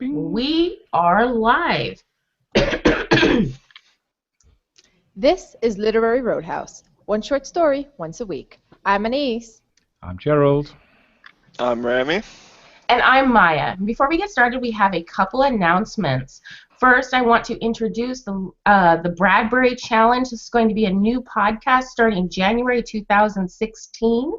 We are live. This is Literary Roadhouse. One short story, once a week. I'm Anais. I'm Gerald. I'm Rami. And I'm Maya. Before we get started, we have a couple announcements. First, I want to introduce the Bradbury Challenge. This is going to be a new podcast starting January 2016.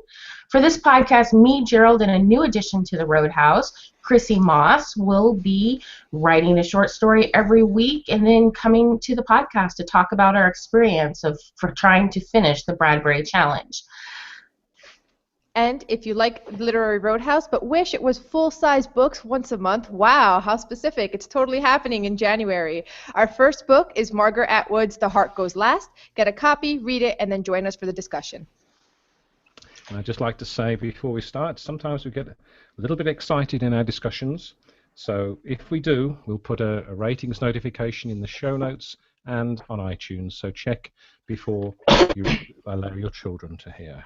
For this podcast, me, Gerald, and a new addition to the Roadhouse, Chrissy Moss, will be writing a short story every week and then coming to the podcast to talk about our experience for trying to finish the Bradbury Challenge. And if you like Literary Roadhouse but wish it was full-size books once a month, wow, how specific. It's totally happening in January. Our first book is Margaret Atwood's The Heart Goes Last. Get a copy, read it, and then join us for the discussion. And I'd just like to say before we start, sometimes we get a little bit excited in our discussions. So if we do, we'll put a ratings notification in the show notes and on iTunes. So check before you allow your children to hear.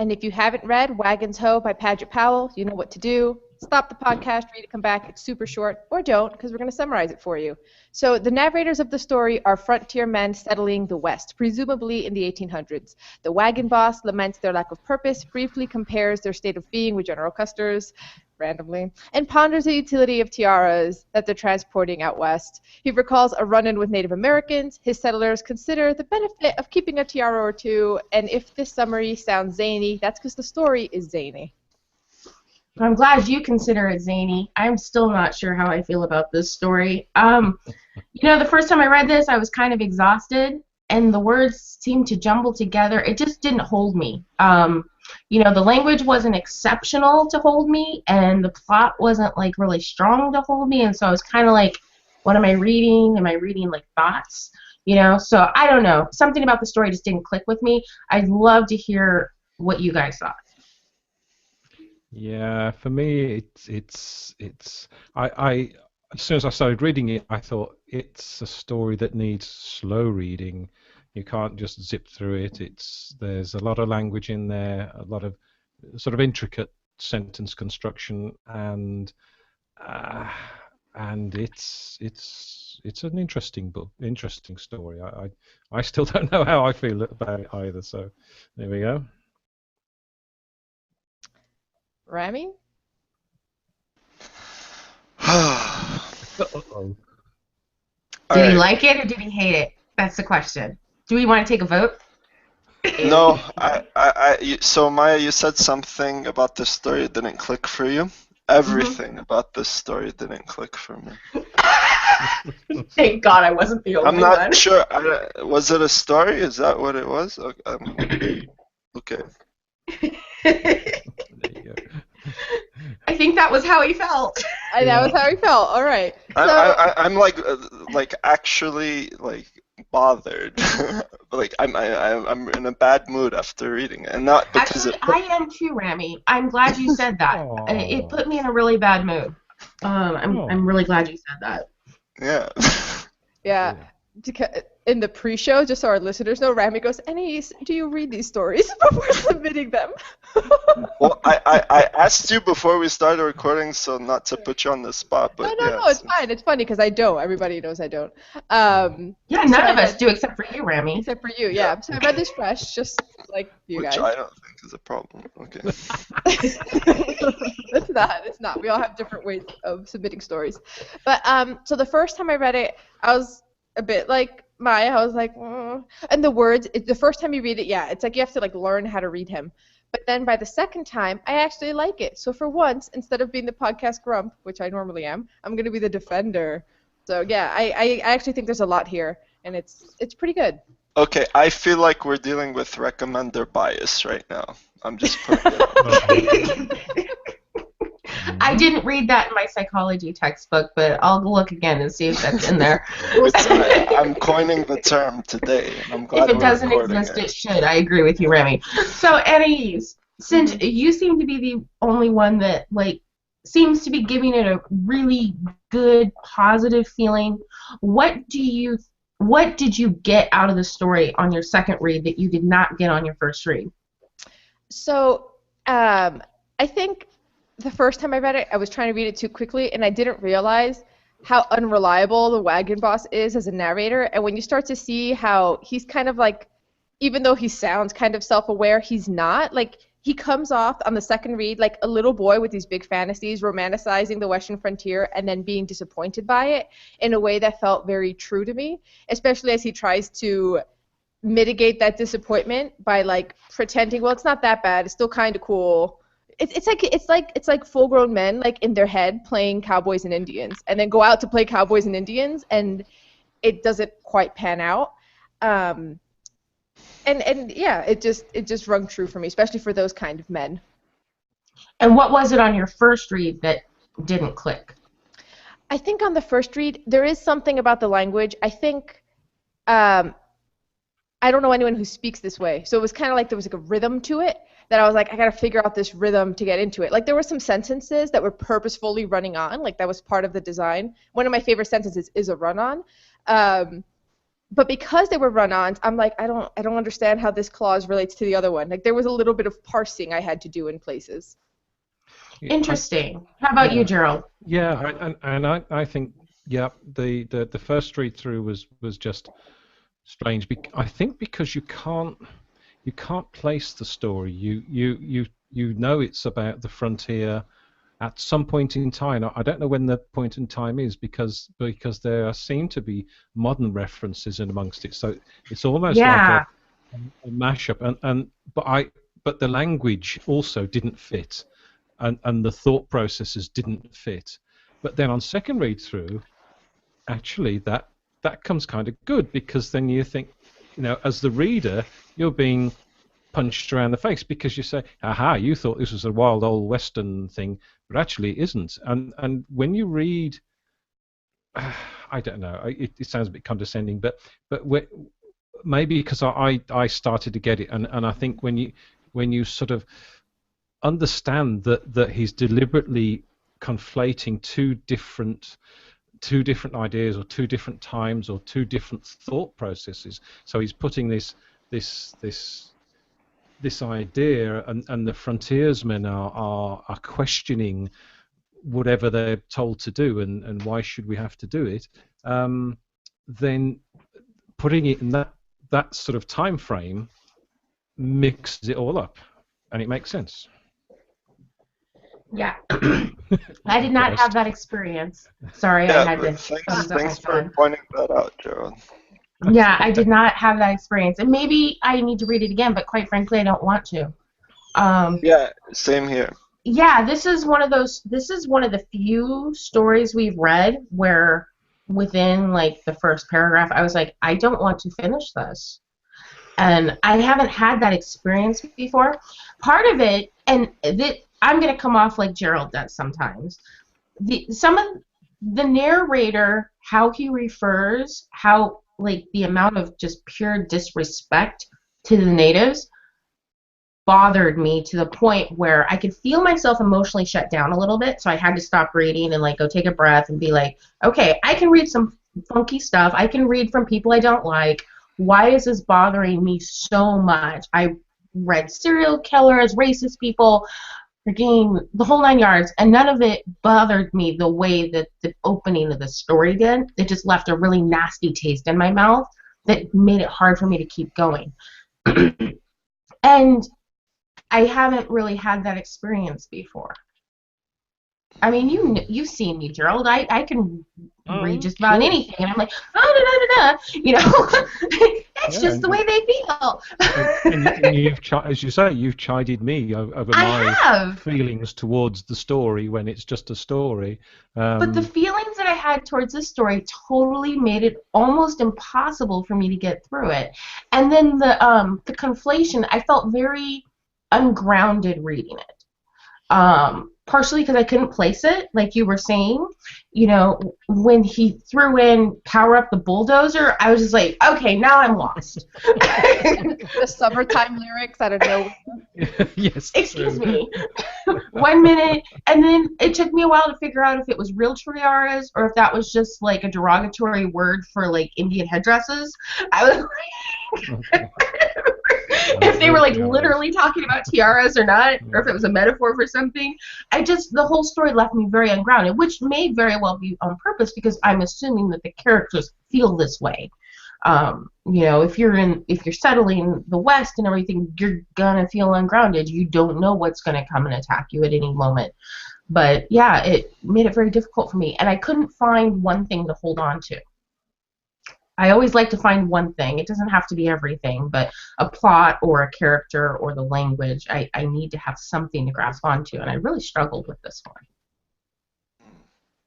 And if you haven't read Wagons by Padgett Powell, you know what to do. Stop the podcast, read it, come back. It's super short, or don't, because we're going to summarize it for you. So the narrators of the story are frontier men settling the West, presumably in the 1800s. The wagon boss laments their lack of purpose, briefly compares their state of being with General Custer's, randomly, and ponders the utility of tiaras that they're transporting out west. He recalls a run-in with Native Americans. His settlers consider the benefit of keeping a tiara or two, and if this summary sounds zany, that's because the story is zany. I'm glad you consider it zany. I'm still not sure how I feel about this story. The first time I read this, I was kind of exhausted, and the words seemed to jumble together. It just didn't hold me. The language wasn't exceptional to hold me, and the plot wasn't like really strong to hold me, and so I was kind of like, what am I reading? Am I reading like thoughts? So I don't know. Something about the story just didn't click with me. I'd love to hear what you guys thought. Yeah, for me, I as soon as I started reading it, I thought it's a story that needs slow reading. You can't just zip through it. There's a lot of language in there, a lot of sort of intricate sentence construction, and it's an interesting book, interesting story. I still don't know how I feel about it either. So there we go. Rami? Uh-oh. Did he like it or did he hate it? That's the question. Do we want to take a vote? No, so Maya, you said something about this story that didn't click for you. Everything about this story didn't click for me. Thank God I wasn't the only one. I'm not sure. Was it a story? Is that what it was? Okay. There you go. I think that was how he felt. That was how he felt. All right. So, I'm like actually like bothered. Like I'm in a bad mood after reading it, and not because I am too, Rami. I'm glad you said that. It put me in a really bad mood. I'm really glad you said that. Yeah. Yeah. In the pre-show, just so our listeners know, Rami goes, Anais, do you read these stories before submitting them? Well, I asked you before we started recording, so not to put you on the spot, but no, it's fine. It's funny because I don't. Everybody knows I don't. None of us do except for you, Rami. Except for you, yeah. So I read this fresh, just like you guys. Which I don't think is a problem. Okay. It's not. We all have different ways of submitting stories. But so the first time I read it, I was a bit like Maya. I was like, and the words. The first time you read it, it's like you have to like learn how to read him. But then by the second time, I actually like it. So for once, instead of being the podcast grump, which I normally am, I'm going to be the defender. So yeah, I actually think there's a lot here, and it's pretty good. Okay, I feel like we're dealing with recommender bias right now. I'm just putting it on. I didn't read that in my psychology textbook, but I'll look again and see if that's in there. I'm coining the term today, and I'm glad if it doesn't exist, it should. I agree with you, Rami. So, Anais, since you seem to be the only one that seems to be giving it a really good, positive feeling, what did you get out of the story on your second read that you did not get on your first read? So, I think the first time I read it, I was trying to read it too quickly, and I didn't realize how unreliable the wagon boss is as a narrator. And when you start to see how he's kind of like, even though he sounds kind of self-aware, he's not. Like, he comes off on the second read like a little boy with these big fantasies, romanticizing the Western frontier and then being disappointed by it in a way that felt very true to me, especially as he tries to mitigate that disappointment by like pretending, well, it's not that bad, it's still kind of cool. It's like full-grown men like in their head playing cowboys and Indians, and then go out to play cowboys and Indians, and it doesn't quite pan out. And yeah, it just rung true for me, especially for those kind of men. And what was it on your first read that didn't click? I think on the first read, there is something about the language. I think, I don't know anyone who speaks this way, so it was kind of like there was like a rhythm to it that I was like, I gotta figure out this rhythm to get into it. Like, there were some sentences that were purposefully running on, like that was part of the design. One of my favorite sentences is a run-on. But because they were run-ons, I'm like, I don't understand how this clause relates to the other one. Like, there was a little bit of parsing I had to do in places. Interesting. How about you, Gerald? Yeah, and I think, yeah, the first read through was just strange. I think because you can't place the story. You know it's about the frontier at some point in time. I don't know when the point in time is because there seem to be modern references in amongst it. So it's almost like a mashup. But the language also didn't fit, and the thought processes didn't fit. But then on second read through, actually that comes kind of good, because then you think, as the reader, you're being punched around the face because you say, aha, you thought this was a wild old Western thing, but actually it isn't. And when you read, I don't know, it sounds a bit condescending, but maybe because I started to get it, and I think when you sort of understand that he's deliberately conflating two different ideas, or two different times, or two different thought processes. So he's putting this idea, and the frontiersmen are questioning whatever they're told to do, and why should we have to do it? Then putting it in that sort of time frame mixes it all up, and it makes sense. Yeah. I did not have that experience. Sorry, Yeah, I had to. thanks for pointing that out, Gerald. Yeah, I did not have that experience, and maybe I need to read it again. But quite frankly, I don't want to. Yeah, same here. Yeah, this is one of the few stories we've read where within like the first paragraph, I was like, I don't want to finish this, and I haven't had that experience before. Part of it, and I'm gonna come off like Gerald does sometimes. Some of the narrator, how he refers, how like the amount of just pure disrespect to the natives bothered me to the point where I could feel myself emotionally shut down a little bit, so I had to stop reading and like go take a breath and be like, okay, I can read some funky stuff, I can read from people I don't like. Why is this bothering me so much? I read serial killers, racist people, freaking the whole 9 yards, and none of it bothered me the way that the opening of the story did. It just left a really nasty taste in my mouth that made it hard for me to keep going. And I haven't really had that experience before. I mean, you've seen me, Gerald. I can read just about anything, and I'm like, it's just the way they feel. and you've, as you say, you've chided me over my feelings towards the story when it's just a story. But the feelings that I had towards this story totally made it almost impossible for me to get through it. And then the conflation, I felt very ungrounded reading it. Partially because I couldn't place it, like you were saying. When he threw in power up the bulldozer, I was just like, okay, now I'm lost. The summertime lyrics, I don't know. Yes. Excuse me. 1 minute, and then it took me a while to figure out if it was real tiaras or if that was just like a derogatory word for like Indian headdresses. I was like, if they were like tiaras. literally talking about tiaras or not, or if it was a metaphor for something. The whole story left me very ungrounded, which may very well be on purpose because I'm assuming that the characters feel this way. If you're settling the West and everything, you're gonna feel ungrounded. You don't know what's gonna come and attack you at any moment. But yeah, it made it very difficult for me, and I couldn't find one thing to hold on to. I always like to find one thing. It doesn't have to be everything, but a plot or a character or the language. I need to have something to grasp onto, and I really struggled with this one.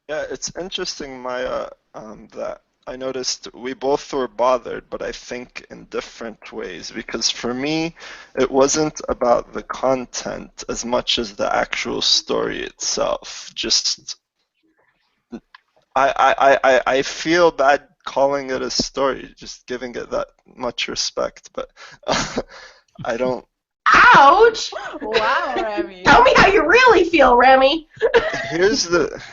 Yeah, it's interesting, Maya, that I noticed we both were bothered, but I think in different ways. Because for me, it wasn't about the content as much as the actual story itself. Just, I feel bad calling it a story, just giving it that much respect, but I don't. Ouch! Wow, Remy. Tell me how you really feel, Remy. Here's the.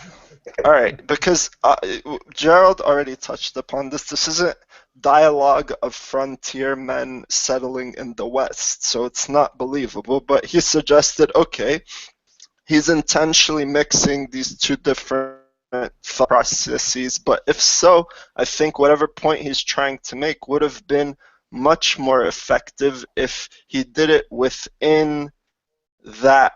All right, because Gerald already touched upon this. This isn't dialogue of frontier men settling in the West, so it's not believable. But he suggested, okay, he's intentionally mixing these two different thought processes. But if so, I think whatever point he's trying to make would have been much more effective if he did it within that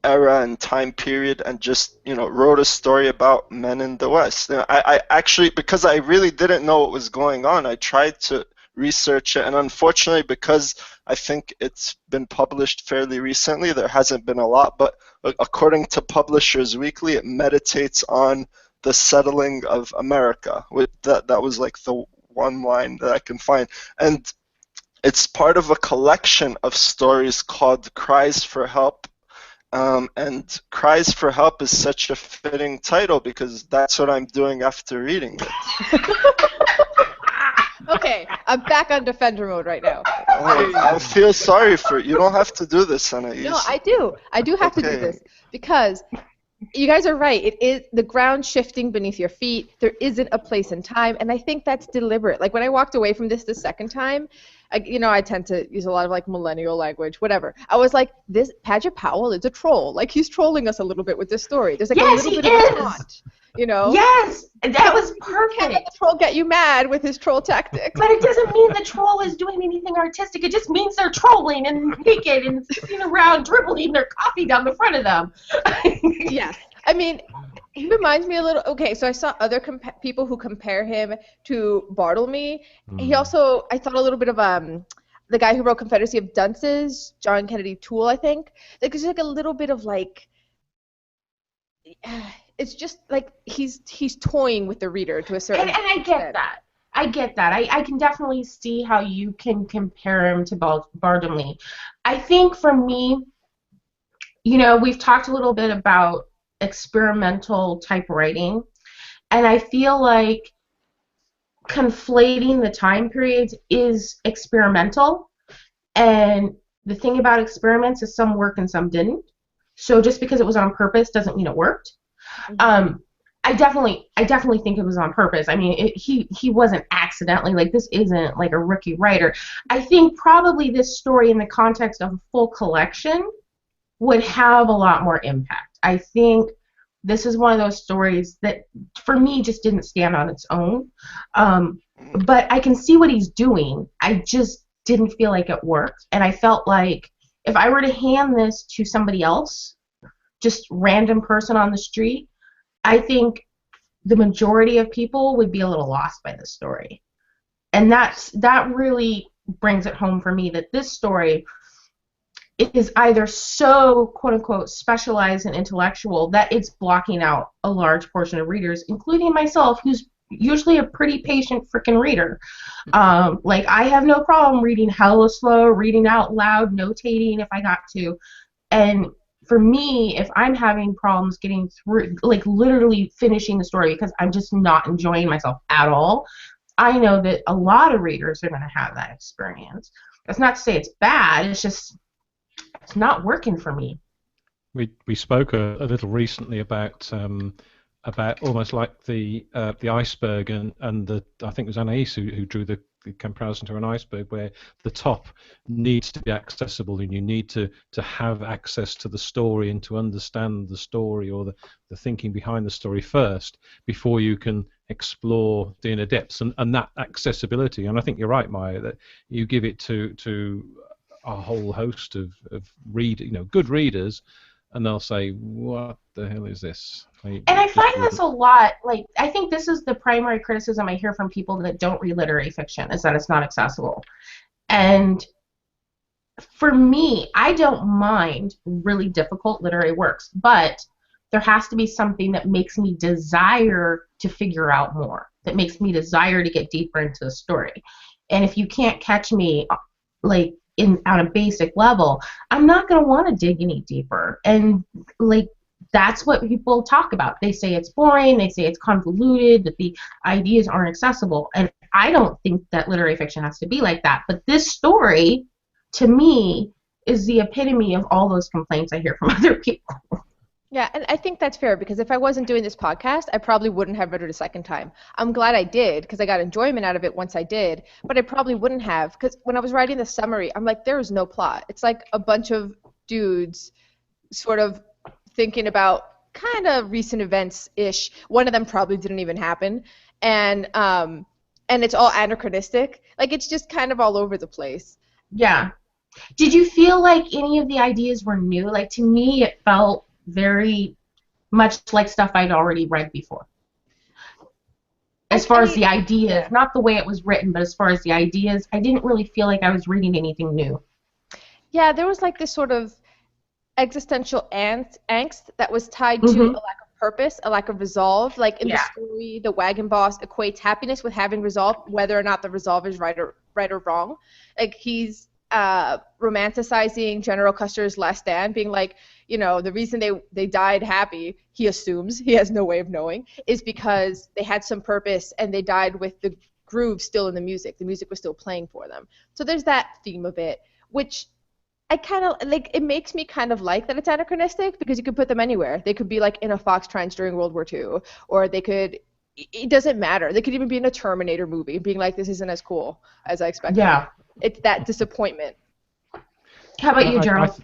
era and time period and just wrote a story about men in the West. I actually, because I really didn't know what was going on, I tried to research it, and unfortunately, because I think it's been published fairly recently, there hasn't been a lot, but according to Publishers Weekly, it meditates on the settling of America. That was like the one line that I can find, and it's part of a collection of stories called Cries for Help. And Cries for Help is such a fitting title because that's what I'm doing after reading it. Okay, I'm back on defender mode right now. I feel sorry for you. You don't have to do this, Anais. No, I do. I do have to do this because you guys are right. It is the ground shifting beneath your feet. There isn't a place in time, and I think that's deliberate. Like when I walked away from this the second time, I tend to use a lot of like millennial language, whatever. I was like, this Padgett Powell is a troll. Like he's trolling us a little bit with this story. There's like a little bit of a taunt, Yes, that was perfect. Can't let the troll get you mad with his troll tactics. But it doesn't mean the troll is doing anything artistic. It just means they're trolling and naked and sitting around dribbling their coffee down the front of them. Yes. I mean, he reminds me a little. Okay, so I saw other people who compare him to Bartlemy. He also, I thought a little bit of the guy who wrote Confederacy of Dunces, John Kennedy Toole, I think. Like there's like a little bit of like, it's just like he's toying with the reader to a certain. And I get that. I can definitely see how you can compare him to Bartlemy. I think for me, we've talked a little bit about experimental type writing, and I feel like conflating the time periods is experimental, and the thing about experiments is some work and some didn't. So just because it was on purpose doesn't mean it worked. Mm-hmm. I definitely think it was on purpose. I mean, he wasn't accidentally, like, this isn't like a rookie writer. I think probably this story in the context of a full collection would have a lot more impact. I think this is one of those stories that, for me, just didn't stand on its own. But I can see what he's doing. I just didn't feel like it worked. And I felt like if I were to hand this to somebody else, just random person on the street, I think the majority of people would be a little lost by this story. And that really brings it home for me that this story is either so, quote-unquote, specialized and intellectual that it's blocking out a large portion of readers, including myself, who's usually a pretty patient freaking reader. Like, I have no problem reading hella slow, reading out loud, notating if I got to. And for me, if I'm having problems getting through, like literally finishing the story because I'm just not enjoying myself at all, I know that a lot of readers are going to have that experience. That's not to say it's bad, it's just it's not working for me. We spoke a little recently about almost like the iceberg and I think it was Anais who drew the the comparison to an iceberg, where the top needs to be accessible, and you need to have access to the story and to understand the story, or the thinking behind the story first, before you can explore the inner depths, and that accessibility. And I think you're right, Maya, that you give it to a whole host of good readers, and they'll say, what the hell is this? And I find this a lot. Like, I think this is the primary criticism I hear from people that don't read literary fiction, is that it's not accessible. And for me, I don't mind really difficult literary works, but there has to be something that makes me desire to figure out more, that makes me desire to get deeper into the story. And if you can't catch me, like, on a basic level, I'm not going to want to dig any deeper. And, like, that's what people talk about. They say it's boring, they say it's convoluted, that the ideas aren't accessible. And I don't think that literary fiction has to be like that. But this story, to me, is the epitome of all those complaints I hear from other people. Yeah, and I think that's fair, because if I wasn't doing this podcast, I probably wouldn't have read it a second time. I'm glad I did, because I got enjoyment out of it once I did, but I probably wouldn't have, because when I was writing the summary, I'm like, there is no plot. It's like a bunch of dudes sort of thinking about kind of recent events-ish. One of them probably didn't even happen, and it's all anachronistic. Like, it's just kind of all over the place. Yeah. Did you feel like any of the ideas were new? Like, to me, it felt very much like stuff I'd already read before. As far as the ideas, not the way it was written, but as far as the ideas, I didn't really feel like I was reading anything new. Yeah, there was like this sort of existential angst that was tied to a lack of purpose, a lack of resolve. Like in the story, the wagon boss equates happiness with having resolve, whether or not the resolve is right or wrong. Like, he's romanticizing General Custer's last stand, being like, you know, the reason they died happy, he assumes, he has no way of knowing, is because they had some purpose and they died with the groove still in the music. The music was still playing for them. So there's that theme of it, which I kind of like. It makes me kind of like that it's anachronistic, because you could put them anywhere. They could be like in a Foxtrot's during World War II, or they could, it doesn't matter. They could even be in a Terminator movie, being like, this isn't as cool as I expected. Yeah. It's that disappointment. How about you, Gerald?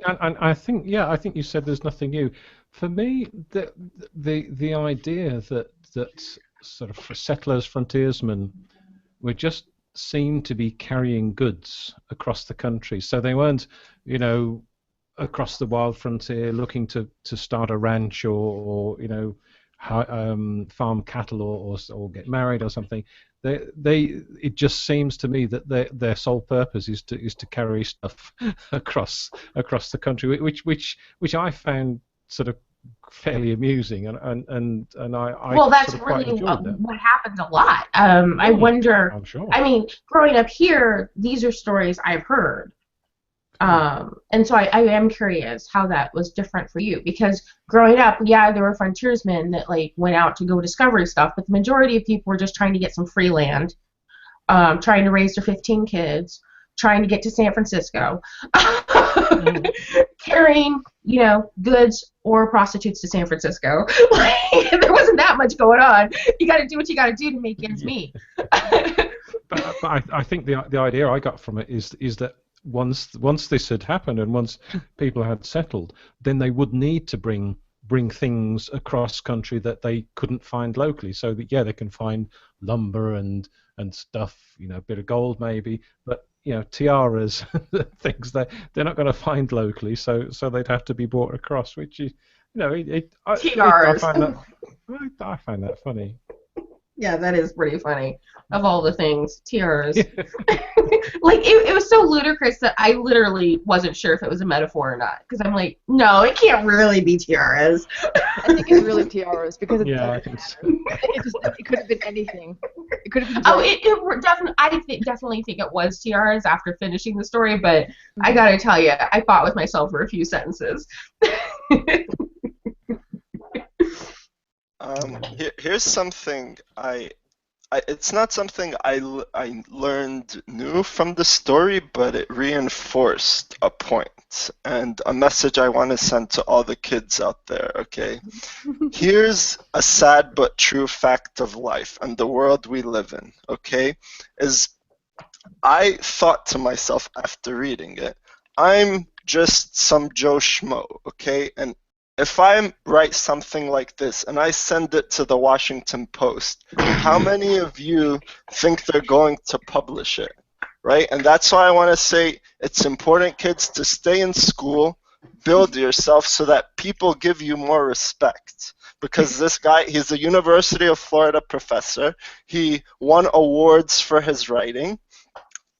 I think you said there's nothing new. For me, the idea that sort of settlers, frontiersmen, were just seemed to be carrying goods across the country. So they weren't, you know, across the wild frontier looking to start a ranch or you know, farm cattle or get married or something. It just seems to me that their sole purpose is to carry stuff across the country, which I found sort of fairly amusing, and I well, that's sort of really quite enjoyed that. what happens a lot. I wonder. I'm sure. I mean, growing up here, these are stories I've heard. And so I am curious how that was different for you, because growing up, yeah, there were frontiersmen that like went out to go discover stuff, but the majority of people were just trying to get some free land, trying to raise their 15 kids, trying to get to San Francisco, carrying, you know, goods or prostitutes to San Francisco. Like, there wasn't that much going on. You got to do what you got to do to make ends meet. but I think the idea I got from it is that once this had happened and once people had settled, then they would need to bring things across country that they couldn't find locally. So that, yeah, they can find lumber and stuff, you know, a bit of gold maybe, but you know, tiaras, things that they're not going to find locally. So they'd have to be brought across, which is, you know, tiaras. I find that funny. Yeah, that is pretty funny. Of all the things, tiaras. Like, it was so ludicrous that I literally wasn't sure if it was a metaphor or not. Because I'm like, no, it can't really be tiaras. I think it's really tiaras, because I think so. It could have been anything. It could have been. Oh, it definitely. I definitely think it was tiaras after finishing the story. But I gotta tell you, I fought with myself for a few sentences. Here's something I it's not something I learned new from the story, but it reinforced a point and a message I want to send to all the kids out there, okay? Here's a sad but true fact of life and the world we live in, okay? Is I thought to myself after reading it, I'm just some Joe Schmo, okay? And if I write something like this and I send it to the Washington Post, how many of you think they're going to publish it, right? And that's why I want to say it's important, kids, to stay in school, build yourself so that people give you more respect. Because this guy, he's a University of Florida professor. He won awards for his writing.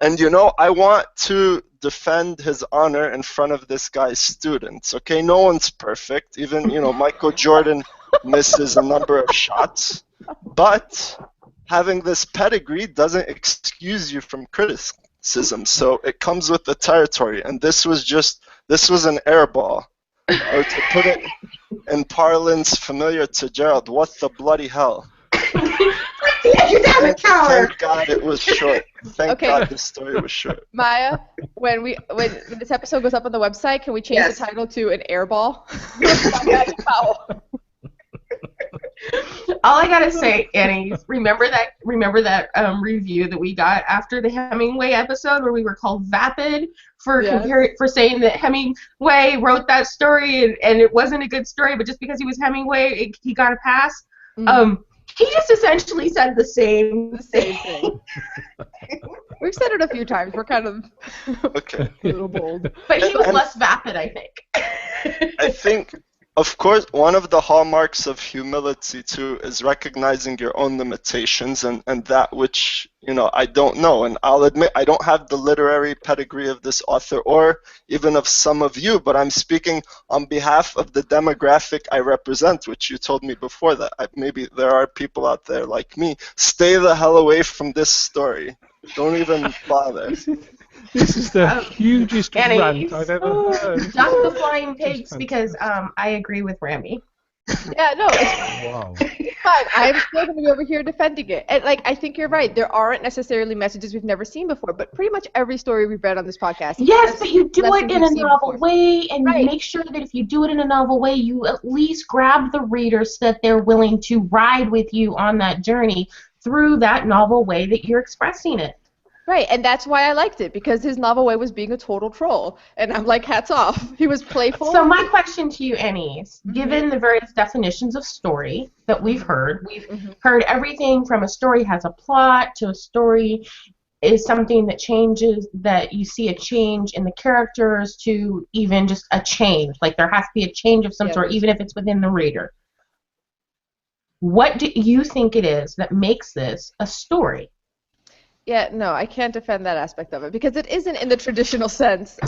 And, you know, I want to defend his honor in front of this guy's students, okay? No one's perfect. Even, you know, Michael Jordan misses a number of shots. But having this pedigree doesn't excuse you from criticism. So it comes with the territory. And this was an airball. Or to put it in parlance familiar to Gerald, what the bloody hell? Thank God it was short. Thank God this story was short. Maya, when this episode goes up on the website, can we change the title to an airball? Powell. All I gotta say, Annie, remember that review that we got after the Hemingway episode where we were called vapid for saying that Hemingway wrote that story and it wasn't a good story, but just because he was Hemingway, he got a pass. Mm-hmm. He just essentially said the same thing. We've said it a few times. We're kind of a little bold. But he was less vapid, I think. I think, of course, one of the hallmarks of humility, too, is recognizing your own limitations and that which, you know, I don't know. And I'll admit I don't have the literary pedigree of this author or even of some of you, but I'm speaking on behalf of the demographic I represent, which you told me before that maybe there are people out there like me. Stay the hell away from this story. Don't even bother. This is the hugest rant I've ever heard. Duck the flying pigs because I agree with Rami. Yeah, no, it's fine. I'm still going to be over here defending it. And, I think you're right. There aren't necessarily messages we've never seen before, but pretty much every story we've read on this podcast. Yes, but you do it in a novel way, and you make sure that if you do it in a novel way, you at least grab the reader so that they're willing to ride with you on that journey through that novel way that you're expressing it. Right, and that's why I liked it, because his novel way was being a total troll. And I'm like, hats off. He was playful. So my question to you, Anais, given the various definitions of story that we've heard heard everything from a story has a plot to a story is something that changes, that you see a change in the characters to even just a change. Like there has to be a change of some sort, even if it's within the reader. What do you think it is that makes this a story? Yeah, no, I can't defend that aspect of it because it isn't in the traditional sense.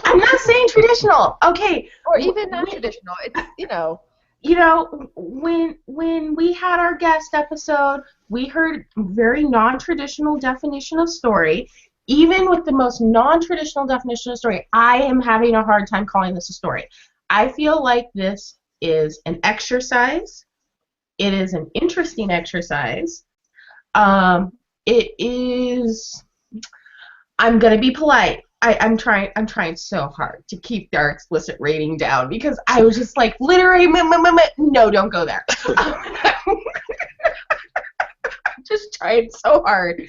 I'm not saying traditional, okay. Or even non-traditional. It's, you know. You know, when we had our guest episode, we heard very non-traditional definition of story. Even with the most non-traditional definition of story, I am having a hard time calling this a story. I feel like this is an exercise. It is an interesting exercise. It is. I'm gonna be polite. I'm trying so hard to keep our explicit rating down because I was just like literary. No, don't go there. I'm just trying so hard.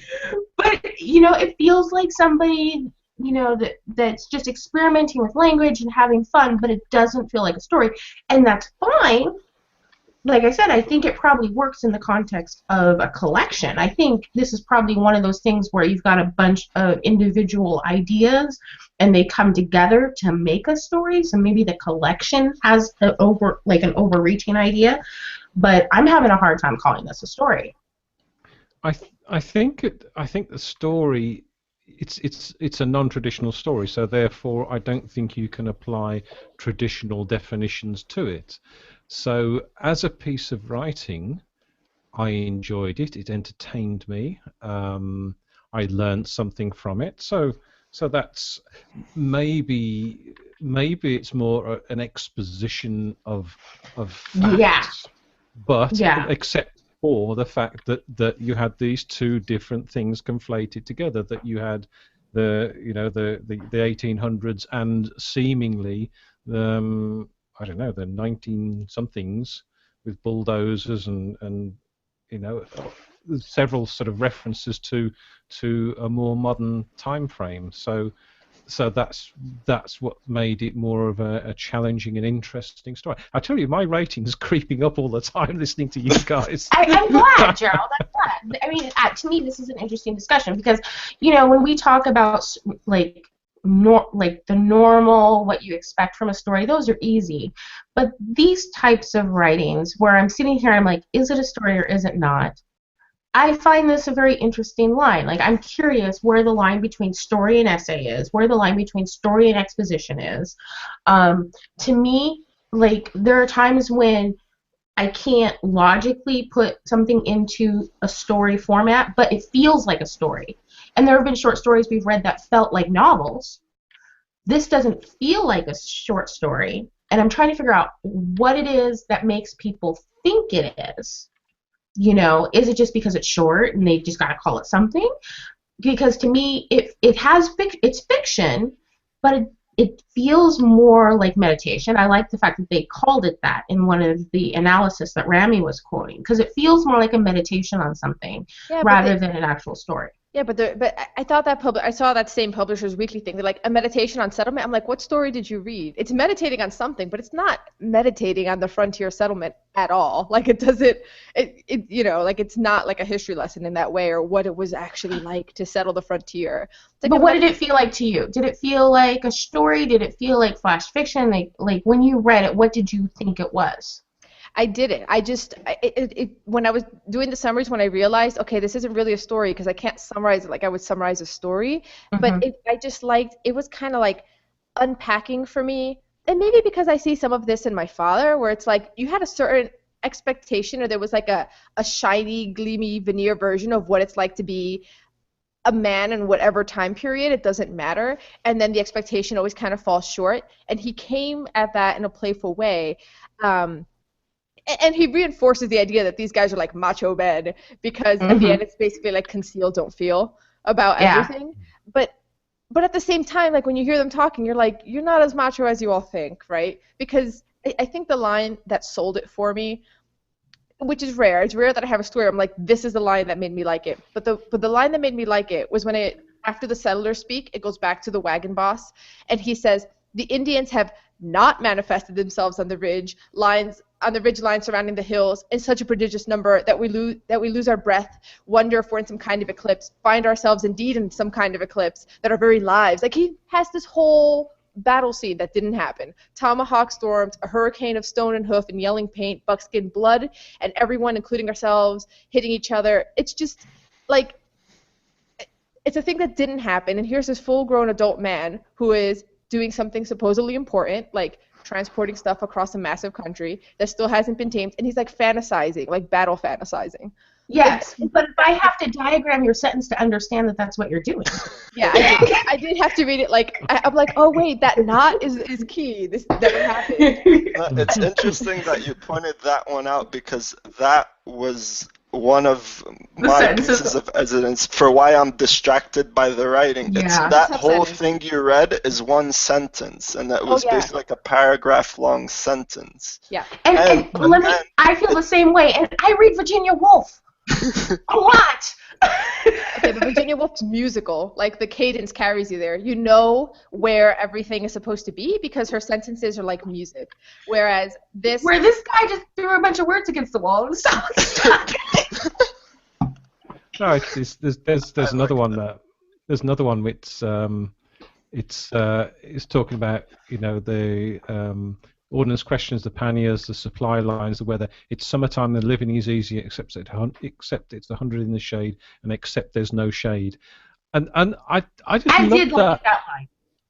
But you know, it feels like somebody, you know, that's just experimenting with language and having fun, but it doesn't feel like a story, and that's fine. Like I said, I think it probably works in the context of a collection. I think this is probably one of those things where you've got a bunch of individual ideas and they come together to make a story. So maybe the collection has an overreaching idea, but I'm having a hard time calling this a story. I think the story it's a non-traditional story, so therefore I don't think you can apply traditional definitions to it. So as a piece of writing, I enjoyed it. It entertained me. I learned something from it. So that's maybe it's more an exposition of facts. Yeah. But or the fact that you had these two different things conflated together, that you had the 1800s and seemingly I don't know, the 19 somethings with bulldozers and several sort of references to a more modern time frame. So that's what made it more of a challenging and interesting story. I tell you, my rating's creeping up all the time listening to you guys. I'm glad, Gerald. I'm glad. I mean, to me, this is an interesting discussion because, when we talk about like the normal, what you expect from a story, those are easy. But these types of writings, where I'm sitting here, I'm like, is it a story or is it not? I find this a very interesting line. Like, I'm curious where the line between story and essay is, where the line between story and exposition is. To me, like, there are times when I can't logically put something into a story format, but it feels like a story. And there have been short stories we've read that felt like novels. This doesn't feel like a short story, and I'm trying to figure out what it is that makes people think it is. Is it just because it's short and they just got to call it something? Because to me, it's fiction, but it feels more like meditation. I like the fact that they called it that in one of the analysis that Rami was quoting, because it feels more like a meditation on something rather than an actual story. Yeah, but I thought I saw that same Publishers Weekly thing. They're like, a meditation on settlement. I'm like, what story did you read? It's meditating on something, but it's not meditating on the frontier settlement at all. Like, it doesn't, like, it's not like a history lesson in that way, or what it was actually like to settle the frontier. Like, but what did it feel like to you? Did it feel like a story? Did it feel like flash fiction? Like when you read it, what did you think it was? I didn't. When I was doing the summaries, when I realized, okay, this isn't really a story because I can't summarize it like I would summarize a story, but I just liked, it was kind of like unpacking for me, and maybe because I see some of this in my father, where it's like you had a certain expectation, or there was like a shiny, gleamy veneer version of what it's like to be a man in whatever time period, it doesn't matter, and then the expectation always kind of falls short, and he came at that in a playful way. And he reinforces the idea that these guys are like macho men, because at the end it's basically like conceal, don't feel about everything. But at the same time, like when you hear them talking, you're like, you're not as macho as you all think, right? Because I think the line that sold it for me, which is rare, it's rare that I have a story where I'm like, this is the line that made me like it. But the line that made me like it was when after the settlers speak, it goes back to the wagon boss, and he says, the Indians have not manifested themselves on the ridge line surrounding the hills in such a prodigious number that we lose our breath, wonder if we're in some kind of eclipse, find ourselves indeed in some kind of eclipse, that our very lives, like he has this whole battle scene that didn't happen. Tomahawk storms, a hurricane of stone and hoof and yelling paint, buckskin blood, and everyone, including ourselves, hitting each other. It's just like, it's a thing that didn't happen, and here's this full-grown adult man who is doing something supposedly important, like transporting stuff across a massive country that still hasn't been tamed, and he's like fantasizing, like battle fantasizing. Yes, but if I have to diagram your sentence to understand that that's what you're doing. Yeah, I did have to read it like, I'm like, oh wait, that not is key. This never happened. It's interesting that you pointed that one out, because that was one of my pieces of evidence for why I'm distracted by the writing. Yeah. It's that whole thing you read is one sentence, and that was basically like a paragraph-long sentence. Yeah. And I feel the same way, and I read Virginia Woolf a lot. Okay, but Virginia Woolf's musical, like the cadence carries you there. You know where everything is supposed to be because her sentences are like music. Whereas this guy just threw a bunch of words against the wall and stuck. No, there's another one that there's another one which it's talking about, you know, the ordnance questions, the panniers, the supply lines, the weather. It's summertime, the living is easy, except it's 100 in the shade, and except there's no shade. And I just love that line.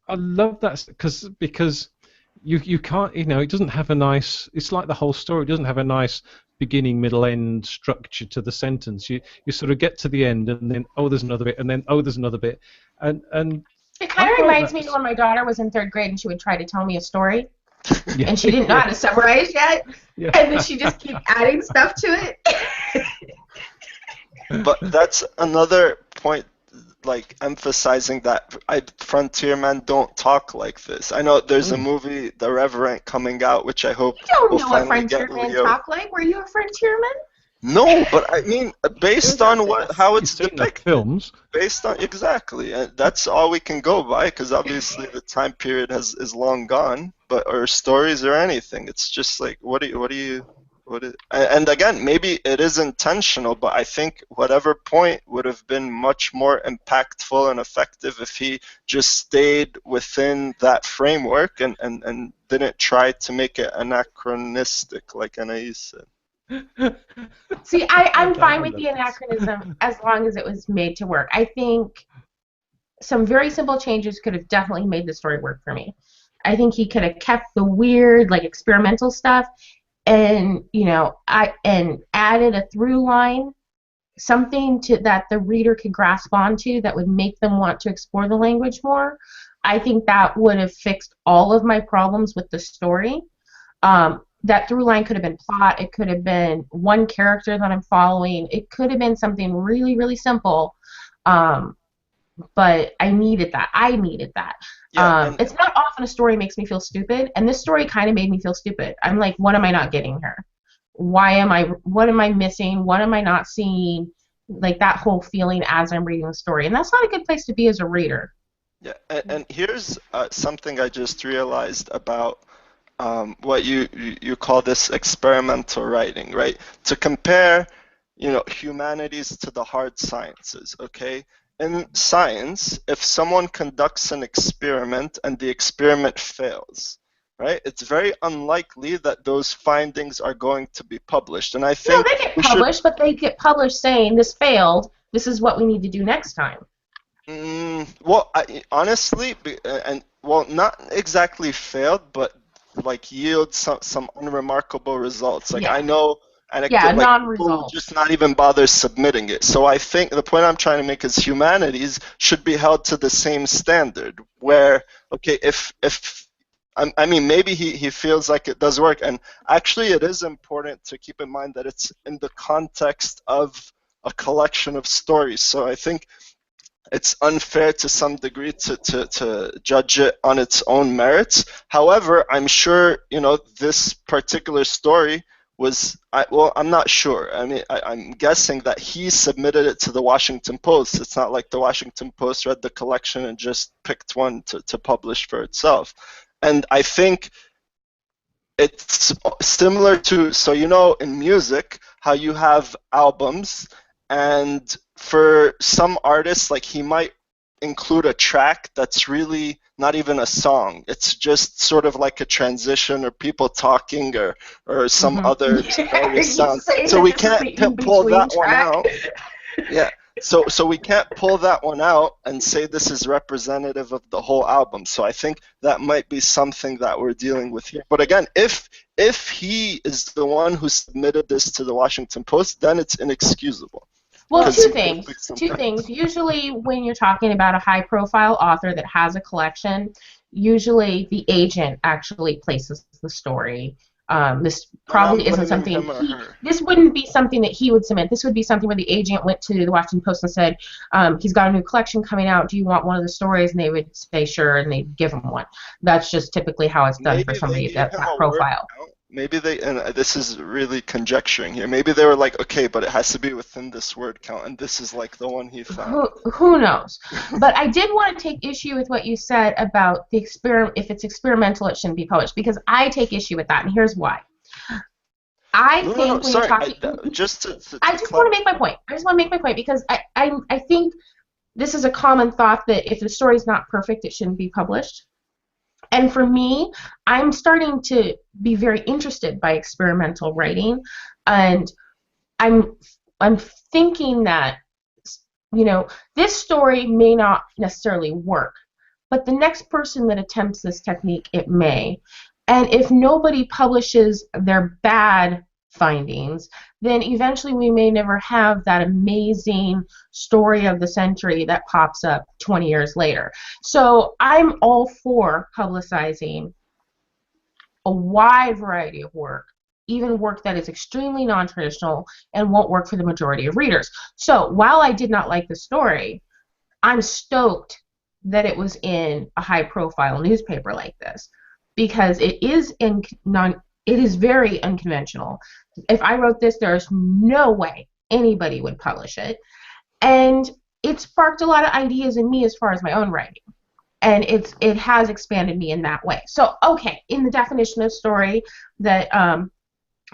I love that because you can't, you know, it doesn't have a nice. It's like the whole story. It doesn't have a nice beginning, middle, end structure to the sentence. You sort of get to the end, and then there's another bit, and then there's another bit, and it kind of reminds me of when my daughter was in 3rd grade and she would try to tell me a story. Yeah. And she didn't know how to summarize yet, and then she just kept adding stuff to it. But that's another point, like emphasizing that frontier men don't talk like this. I know there's a movie, The Reverend, coming out, which I hope You don't will know what finally frontier get men Leo. talk like. Were you a frontierman? No, but I mean, based on how You've it's seen the depicted, films. based on exactly, and that's all we can go by, because obviously the time period is long gone. But or stories or anything, it's just like and again, maybe it is intentional, but I think whatever point would have been much more impactful and effective if he just stayed within that framework and didn't try to make it anachronistic, like Anais said. See, I'm Okay, I fine with love the this. anachronism as long as it was made to work. I think some very simple changes could have definitely made the story work for me. I think he could have kept the weird, like experimental stuff, and and added a through line, something to that the reader could grasp onto that would make them want to explore the language more. I think that would have fixed all of my problems with the story. That through line could have been plot. It could have been one character that I'm following. It could have been something really, really simple. Um, but I needed that. I needed that. Yeah, and It's not often a story makes me feel stupid, and this story kind of made me feel stupid. I'm like, what am I not getting here? What am I missing? What am I not seeing? Like that whole feeling as I'm reading the story. And that's not a good place to be as a reader. yeah, and here's something I just realized about what you call this experimental writing, right? To compare, humanities to the hard sciences, okay? In science, if someone conducts an experiment and the experiment fails, right, it's very unlikely that those findings are going to be published. And I No, think they get we should. published, but they get published saying this failed. This is what we need to do next time. Well, honestly, and well, not exactly failed, but like yield some unremarkable results. Like I Yeah. know Yeah, anecdote, like people will just non-results. not even bother submitting it. So I think the point I'm trying to make is humanities should be held to the same standard. Where okay, if I mean maybe he feels like it does work, and actually it is important to keep in mind that it's in the context of a collection of stories. So I think it's unfair to some degree to judge it on its own merits. However, I'm sure this particular story was well, I'm not sure. I mean, I'm guessing that he submitted it to the Washington Post. It's not like the Washington Post read the collection and just picked one to publish for itself. And I think it's similar to, so in music how you have albums, and for some artists, like he might include a track that's really not even a song. It's just sort of like a transition or people talking or some other various sound. So we can't pull that one out. Yeah. So we can't pull that one out and say this is representative of the whole album. So I think that might be something that we're dealing with here. But again, if he is the one who submitted this to the Washington Post, then it's inexcusable. Well, two Because things. Two things. Usually, when you're talking about a high-profile author that has a collection, usually the agent actually places the story. This probably isn't something this wouldn't be something that he would submit. This would be something where the agent went to the Washington Post and said, he's got a new collection coming out. Do you want one of the stories? And they would say sure, and they'd give him one. That's just typically how it's done for somebody at that profile. Maybe they, and this is really conjecturing here, maybe they were like, okay, but it has to be within this word count, and this is like the one he found. Who knows? But I did want to take issue with what you said about the experiment. If it's experimental, it shouldn't be published, because I take issue with that, and here's why. I think when you're talking, I just want to make my point. I just want to make my point because I think this is a common thought that if the story's not perfect, it shouldn't be published. And for me, I'm starting to be very interested by experimental writing, and I'm thinking that this story may not necessarily work, but the next person that attempts this technique, it may. And if nobody publishes their bad findings, then eventually we may never have that amazing story of the century that pops up 20 years later. So I'm all for publicizing a wide variety of work, even work that is extremely non-traditional and won't work for the majority of readers. So while I did not like the story, I'm stoked that it was in a high-profile newspaper like this, because it is very unconventional. If I wrote this, there's no way anybody would publish it. And it sparked a lot of ideas in me as far as my own writing. And it has expanded me in that way. So, okay, in the definition of story that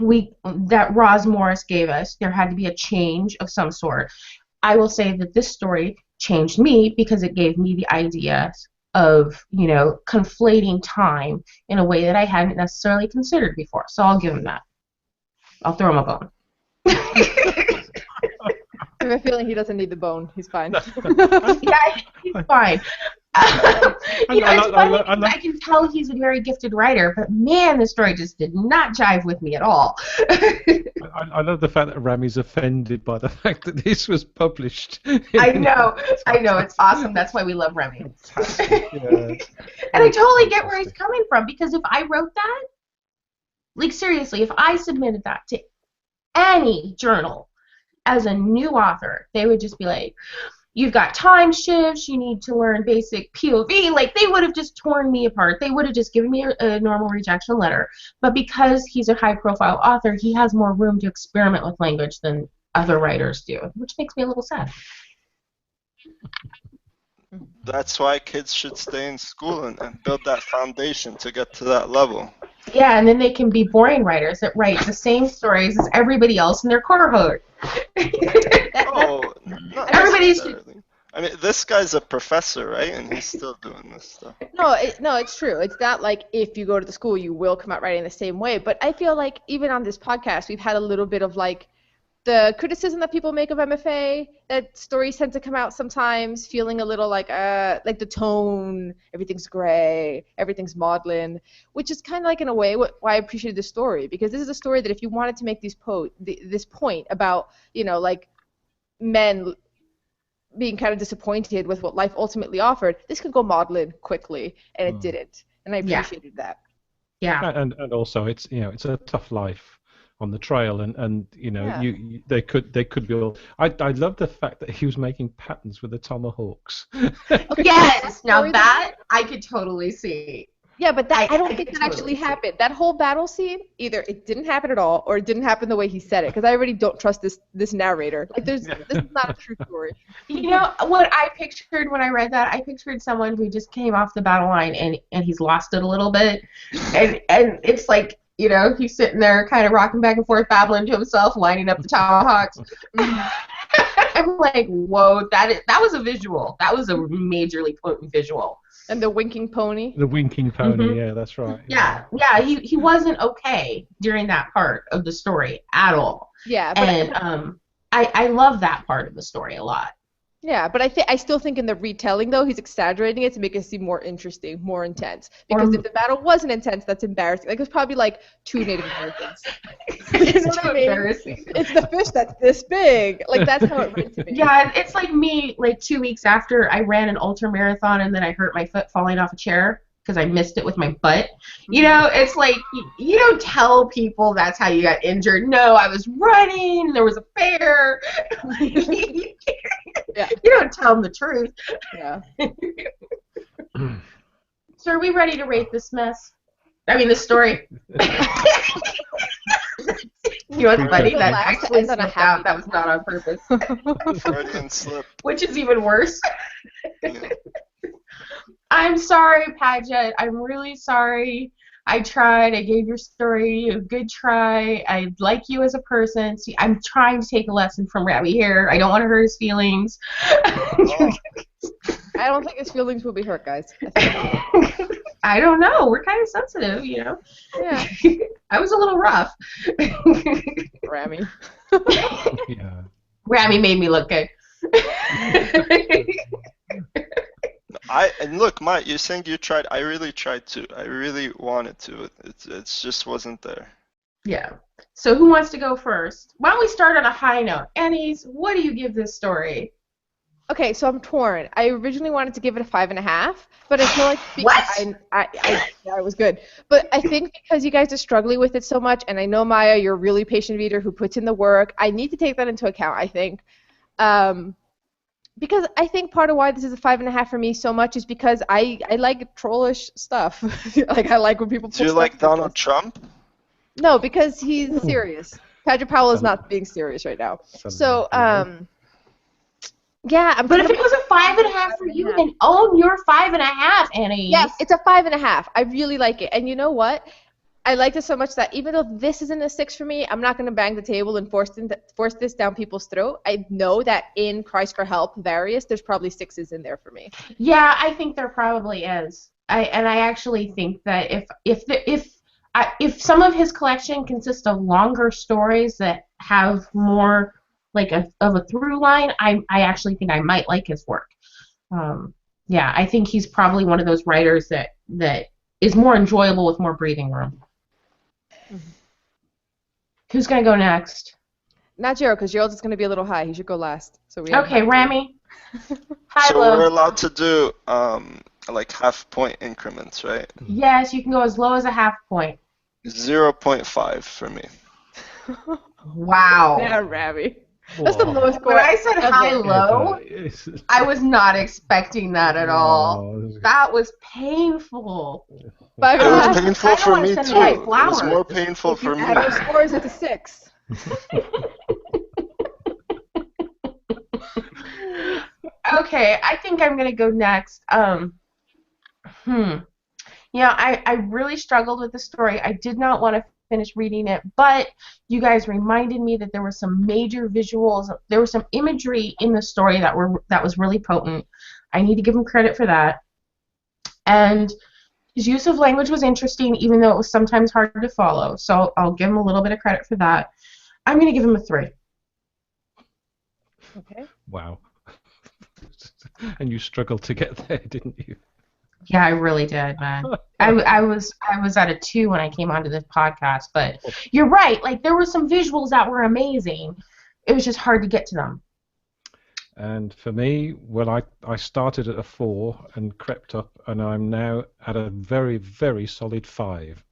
Roz Morris gave us, there had to be a change of some sort. I will say that this story changed me because it gave me the idea of, conflating time in a way that I hadn't necessarily considered before. So I'll give him that. I'll throw him a bone. I have a feeling he doesn't need the bone. He's fine. Yeah, he's fine. It's funny because I can tell he's a very gifted writer, but man, the story just did not jive with me at all. I love the fact that Rami's offended by the fact that this was published. I know, it's awesome. That's why we love Rami. Yeah. And I totally get where he's coming from, because if I wrote that, like seriously, if I submitted that to any journal as a new author, they would just be like, you've got time shifts, you need to learn basic POV. Like, they would have just torn me apart. They would have just given me a normal rejection letter. But because he's a high-profile author, he has more room to experiment with language than other writers do, which makes me a little sad. That's why kids should stay in school and build that foundation to get to that level. Yeah, and then they can be boring writers that write the same stories as everybody else in their cohort. Oh, not Everybody's. necessarily. I mean, this guy's a professor, right? And he's still doing this stuff. No, it's true. It's not like if you go to the school, you will come out writing the same way. But I feel like even on this podcast, we've had a little bit of like the criticism that people make of MFA, that stories tend to come out sometimes feeling a little like the tone, everything's gray, everything's maudlin, which is kind of like in a way why I appreciated this story, because this is a story that if you wanted to make this point about, like men being kind of disappointed with what life ultimately offered, this could go maudlin quickly, and it didn't, and I appreciated that. Yeah. And also it's it's a tough life on the trail, and they could be all. I love the fact that he was making patterns with the tomahawks. Yes, now that I could totally see. Yeah, but I don't think that actually happened. That whole battle scene, either it didn't happen at all, or it didn't happen the way he said it, because I already don't trust this narrator. Like, this is not a true story. You know what I pictured when I read that? I pictured someone who just came off the battle line and he's lost it a little bit, and it's like, he's sitting there kind of rocking back and forth, babbling to himself, lining up the tomahawks. I'm like, whoa, that was a visual. That was a majorly potent visual. And the winking pony. The winking pony, yeah, that's right. Yeah, he wasn't okay during that part of the story at all. Yeah, but and I love that part of the story a lot. Yeah, but I still think in the retelling, though, he's exaggerating it to make it seem more interesting, more intense. Because if the battle wasn't intense, that's embarrassing. Like, it was probably like 2 Native Americans. It's too embarrassing. It's the fish that's this big. Like, that's how it read to me. Yeah, it's like me, like 2 weeks after I ran an ultra marathon and then I hurt my foot falling off a chair because I missed it with my butt. It's like, you don't tell people that's how you got injured. No, I was running, there was a bear. Yeah. You don't tell them the truth. Yeah. So are we ready to rate this mess? I mean, this story. You know what's funny? That actually slipped out. That was not on purpose. Freudian slip. Which is even worse. Yeah. I'm sorry, Padgett. I'm really sorry. I tried. I gave your story a good try. I like you as a person. See, I'm trying to take a lesson from Rabbi here. I don't want to hurt his feelings. Oh. I don't think his feelings will be hurt, guys. I don't know. We're kind of sensitive, Yeah. I was a little rough. Rami. Yeah. Rami made me look good. And look, Mike, you're saying you tried. I really tried to. I really wanted to. It just wasn't there. Yeah. So who wants to go first? Why don't we start on a high note? Anais, what do you give this story? Okay, so I'm torn. I originally wanted to give it a 5.5, but I feel like What? Yeah, it was good. But I think because you guys are struggling with it so much, and I know Maya, you're a really patient reader who puts in the work. I need to take that into account. I think, because I think part of why this is a 5.5 for me so much is because I like trollish stuff. Like I like when people. Do you like Donald Trump? No, because he's serious. Padgett Powell is not being serious right now. So, yeah, I'm. But if it was a 5.5 for you, then own your 5.5, Anais. Yeah, it's a 5.5. I really like it, and you know what? I like it so much that even though this isn't a 6 for me, I'm not going to bang the table and force this down people's throat. I know that in Cries for Help, there's probably 6s in there for me. Yeah, I think there probably is. I actually think that if some of his collection consists of longer stories that have more like of a through line, I actually think I might like his work. Yeah, I think he's probably one of those writers that is more enjoyable with more breathing room. Mm-hmm. Who's gonna go next? Not Gerald, because Gerald's is gonna be a little high. He should go last. So we. Okay, Rami. High, so low. we're allowed to do like half-point increments, right? Yes, you can go as low as a half point. 0.5 for me. Wow. Yeah, Rami. That's the lowest score. When I said high-low, I was not expecting that at all. That was painful. It was painful for me, too. It was more painful if for you me. add your scores, it's a 6. Okay, I think I'm going to go next. Yeah, I really struggled with the story. I did not want to finish reading it, but you guys reminded me that there were some major visuals, there was some imagery in the story that was really potent. I need to give him credit for that. And his use of language was interesting, even though it was sometimes hard to follow. So I'll give him a little bit of credit for that. I'm going to give him a 3. Okay. Wow. And you struggled to get there, didn't you? Yeah, I really did, man. I was at a 2 when I came onto this podcast, but you're right. Like there were some visuals that were amazing. It was just hard to get to them. And for me, well, I started at a 4 and crept up, and I'm now at a very, very solid 5.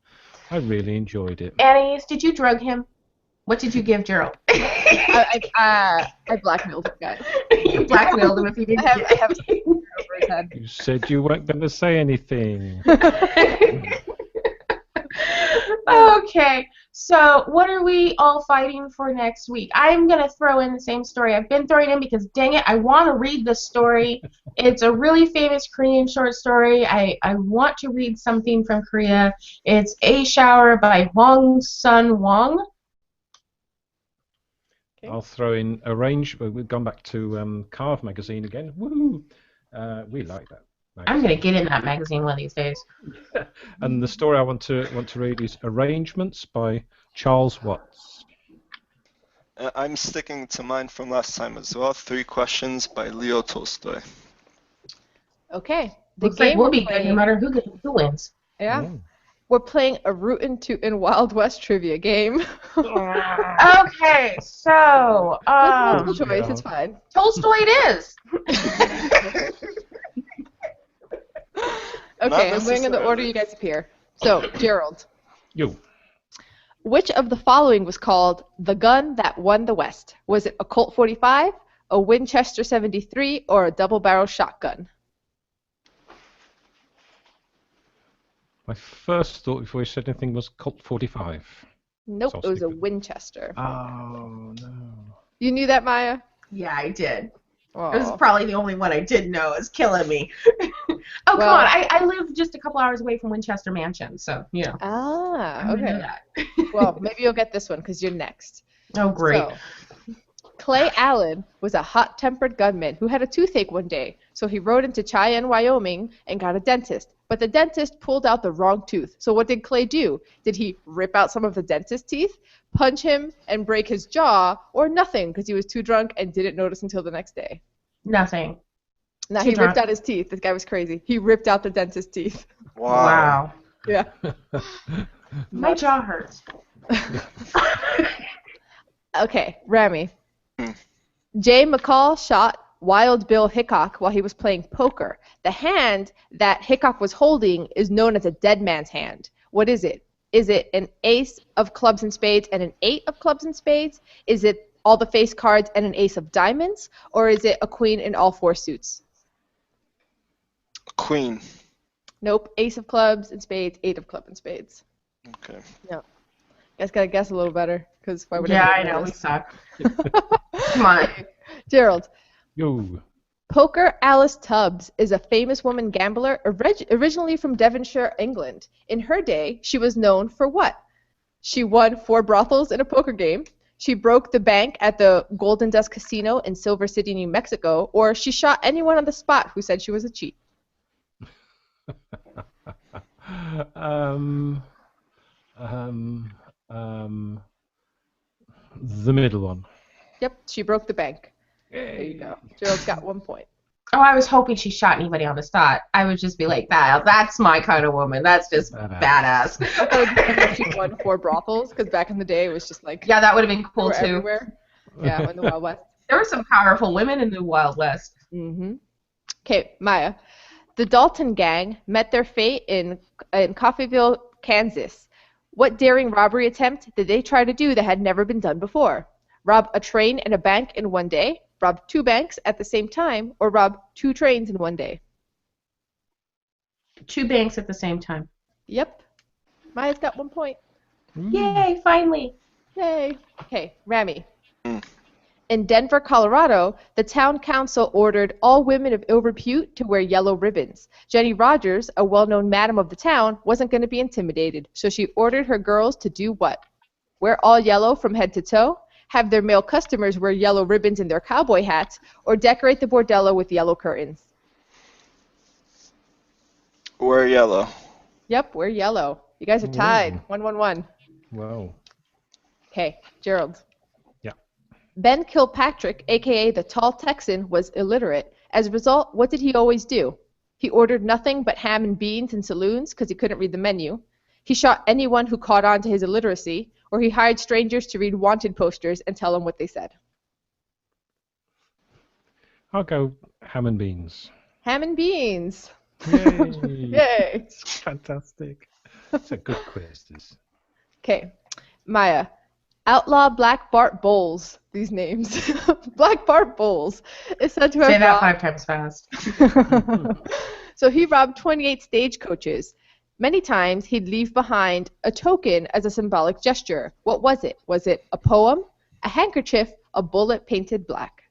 I really enjoyed it. Anais, did you drug him? What did you give Gerald? I blackmailed him, guys. You blackmailed him if you didn't. I have over his head. You said you weren't going to say anything. Okay, so what are we all fighting for next week? I'm going to throw in the same story I've been throwing in because, dang it, I want to read this story. It's a really famous Korean short story. I want to read something from Korea. It's A Shower by Hwang Sun Wong. I'll throw in we've gone back to Carve magazine again. Woo! We like that magazine. I'm going to get in that magazine one of these days. And the story I want to read is Arrangements by Charles Watts. I'm sticking to mine from last time as well. 3 Questions by Leo Tolstoy. Okay. Looks like we'll be good no matter who wins. Yeah. We're playing a Rootin' Tootin' Wild West trivia game. Okay, so multiple choice, it's fine. Tolstoy it is. Okay, I'm going in the order you guys appear. So, Gerald. You. Which of the following was called the gun that won the West? Was it a Colt 45, a Winchester 73, or a double-barrel shotgun? My first thought before you said anything was Colt 45. Nope, it was a Winchester. Oh, no. You knew that, Maya? Yeah, I did. Oh. It was probably the only one I did know. It's killing me. Come on. I live just a couple hours away from Winchester Mansion, so, you know. Ah, okay. Know that. Well, maybe you'll get this one because you're next. Oh, great. So, Clay Allen was a hot-tempered gunman who had a toothache one day, so he rode into Cheyenne, Wyoming, and got a dentist. But the dentist pulled out the wrong tooth. So what did Clay do? Did he rip out some of the dentist's teeth, punch him, and break his jaw, or nothing because he was too drunk and didn't notice until the next day? Nothing. No, he ripped out his teeth. This guy was crazy. He ripped out the dentist's teeth. Wow. Yeah. My jaw hurts. Okay, Rami. Jay McCall shot Wild Bill Hickok while he was playing poker. The hand that Hickok was holding is known as a dead man's hand. What is it? Is it an ace of clubs and spades and an 8 of clubs and spades? Is it all the face cards and an ace of diamonds? Or is it a queen and all 4 suits? Queen. Nope. Ace of clubs and spades, 8 of clubs and spades. Okay. No. You guys gotta guess a little better, because why would Yeah, I anybody know, we this? suck. Come on. Gerald. Yo. Poker Alice Tubbs is a famous woman gambler originally from Devonshire, England. In her day, she was known for what? She won 4 brothels in a poker game. She broke the bank at the Golden Dust Casino in Silver City, New Mexico. Or she shot anyone on the spot who said she was a cheat. The middle one. Yep, she broke the bank. There you go. Gerald's got 1 point. Oh, I was hoping she shot anybody on the spot. I would just be like, that's my kind of woman. That's just badass. I thought it would be she won 4 brothels, because back in the day it was just like Yeah, that would have been they cool were too. everywhere. Yeah, in the Wild West. There were some powerful women in the Wild West. Mm-hmm. Okay, Maya. The Dalton gang met their fate in Coffeyville, Kansas. What daring robbery attempt did they try to do that had never been done before? Rob a train and a bank in one day, rob 2 banks at the same time, or rob 2 trains in one day? 2 banks at the same time. Yep. Maya's got 1 point. Yay, finally. Yay. Okay, Rami. Mm. In Denver, Colorado, the town council ordered all women of ill repute to wear yellow ribbons. Jenny Rogers, a well-known madam of the town, wasn't going to be intimidated, so she ordered her girls to do what? Wear all yellow from head to toe, have their male customers wear yellow ribbons in their cowboy hats, or decorate the bordello with yellow curtains. Wear yellow. Yep, wear yellow. You guys are tied. 1-1-1. Whoa. Okay, Gerald. Yeah. Ben Kilpatrick, a.k.a. the Tall Texan, was illiterate. As a result, what did he always do? He ordered nothing but ham and beans in saloons because he couldn't read the menu. He shot anyone who caught on to his illiteracy, or he hired strangers to read wanted posters and tell them what they said. I'll go ham and beans. Ham and beans. Yay. Yay. Fantastic. It's a good quiz, this. Okay, Maya. Outlaw Black Bart Bowles. These names. Black Bart Bowles is said to have Say that robbed... 5 times fast. So he robbed 28 stagecoaches. Many times he'd leave behind a token as a symbolic gesture. What was it? Was it a poem, a handkerchief, a bullet painted black?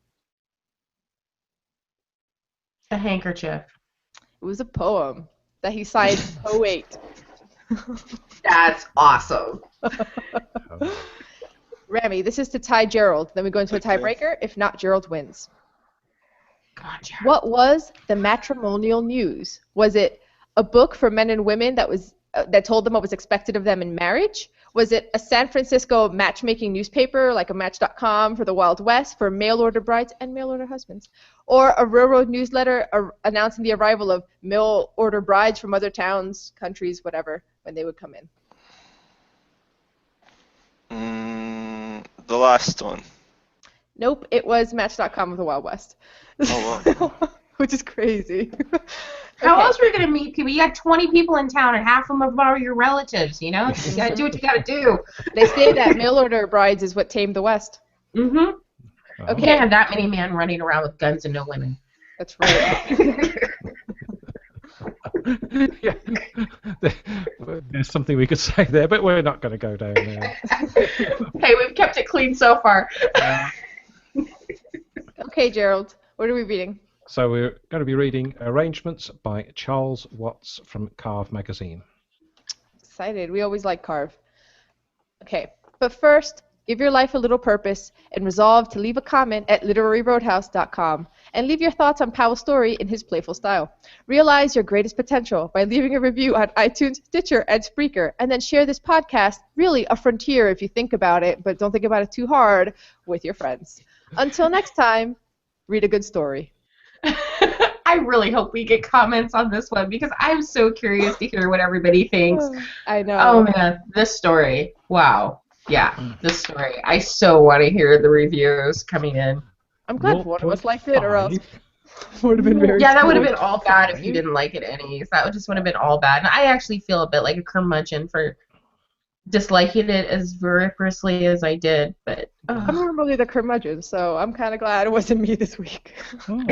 A handkerchief. It was a poem that he signed Poet. That's awesome. Rami, this is to tie Gerald. Then we go into a tiebreaker. If not, Gerald wins. Gotcha. What was the matrimonial news? Was it a book for men and women that told them what was expected of them in marriage? Was it a San Francisco matchmaking newspaper like a Match.com for the Wild West for mail-order brides and mail-order husbands? Or a railroad newsletter announcing the arrival of mail-order brides from other towns, countries, whatever, when they would come in? The last one. Nope, it was Match.com of the Wild West. Oh, wow. Which is crazy. How Okay. else were you going to meet people? You got 20 people in town, and half of them are your relatives, you know? You got to do what you got to do. They say that mail-order brides is what tamed the West. Mm-hmm. Oh. You can't have that many men running around with guns and no women. That's right. Yeah. There's something we could say there, but we're not going to go down there. Hey, we've kept it clean so far. Okay, Gerald, what are we reading? So we're going to be reading Arrangements by Charles Watts from Carve magazine. Excited. We always like Carve. Okay, but first, give your life a little purpose and resolve to leave a comment at literaryroadhouse.com and leave your thoughts on Powell's story in his playful style. Realize your greatest potential by leaving a review on iTunes, Stitcher, and Spreaker, and then share this podcast, really a frontier if you think about it, but don't think about it too hard, with your friends. Until next time, read a good story. I really hope we get comments on this one because I'm so curious to hear what everybody thinks. I know. Oh, man, this story. Wow. Yeah, this story. I so want to hear the reviews coming in. I'm glad one of us liked it, or else 0.5. would have been very. Yeah, that would have been all bad if you 0.5. didn't like it, Anais. That would have been all bad. And I actually feel a bit like a curmudgeon for disliking it as vociferously as I did, but I'm normally the curmudgeon, so I'm kind of glad it wasn't me this week. Oh.